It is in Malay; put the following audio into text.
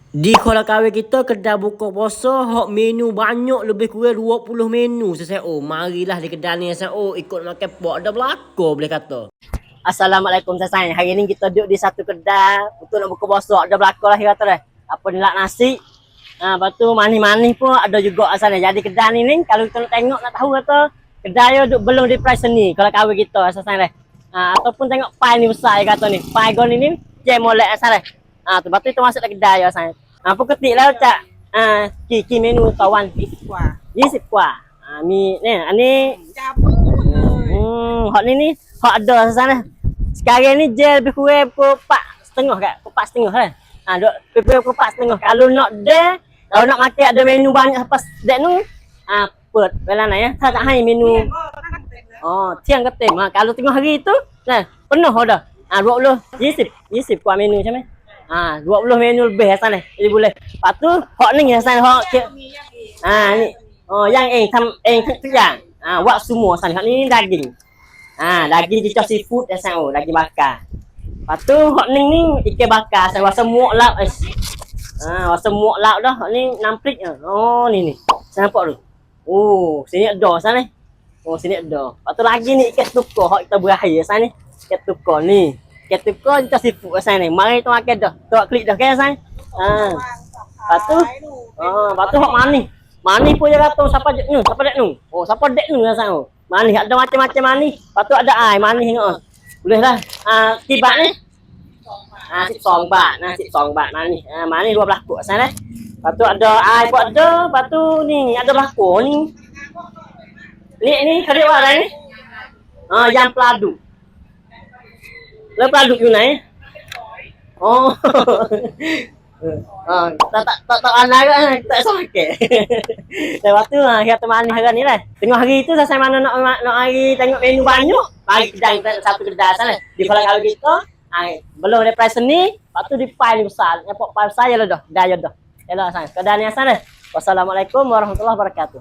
Di kolam kawin kita kedai buka puasa hok menu banyak lebih kurang 20 menu saya. Oh, marilah di kedai ni saya. Oh, ikut makan pok ada belako boleh kata. Assalamualaikum saya. Hari ni kita duduk di satu kedai untuk nak buka puasa ada belako lah kata dah. Apa ni lak nasi. Lepas tu manis-manis pun ada juga asal. Jadi kedai ni kalau kita nak tengok nak tahu kata kedai dia belum di price ni kalau kawin kita asal dah. Ataupun tengok pai ni besar kata ni. Pai gol ni je molek asal dah. Lepas tu kita masuk ke kedai asal. Pukul lah cak ki menu tawan 20 kuah. Mi ni ani hot ni hot ada sana. Sekarang ni je lebih kurang pukul 4:30 kat. Pukul 4:30 kan. Duk pukul 4:30. Kalau nak makan ada menu banyak lepas dek nu put bela nak ya. Tak hai menu. Tiang keting. Kalau tengok hari tu penuh dah. 20 kuah menu macam ni. 20 menu lebih sana. Jadi boleh. Lepas tu hok ni sana hok ni. Yang tu yang. Buat semua sana. Hok ni daging. Daging dicor seafood sana. Daging bakar. Lepas tu hok ni ikan bakar sana. Rasa muak lauk. Rasa muak lauk dah. Hok ni namprik. Ni. Saya nampak tu. Sini ada sana. Sini ada. Lepas tu lagi ni ikan tukar. Hok kita berakhir sana. Ikan tukar ni. Ikan tukar dicor seafood sana ni. Mari tu makan dah. Tu klik dah kan sana. Lepas tu hok manis. Manis pun dia kata siapa dek nu. Siapa dek nu sana. Manis ada macam-macam manis. Lepas tu ada air manis tengok. Boleh lah. Tibat ni. 12 baht. 12 baht manis. Manis 12 kok sana. Lepas tu ada air pun ada. Lepas tu ni ada belako ni. Ni kering warna ni. Yang peladu. Le peladu you naik. Tak anak kan tak sakit. Lepas tu kita manis hari ni lah. Tengok hari tu saya mana nak hari tengok menu banyak. Mari kedai satu kedai sana. Di kalau kita belum ada price ni, lepas tu di pai ni besar. Nampak pai besar je lah dah. Dah. Yalah sana. Kedai ni sana. Wassalamualaikum warahmatullahi wabarakatuh.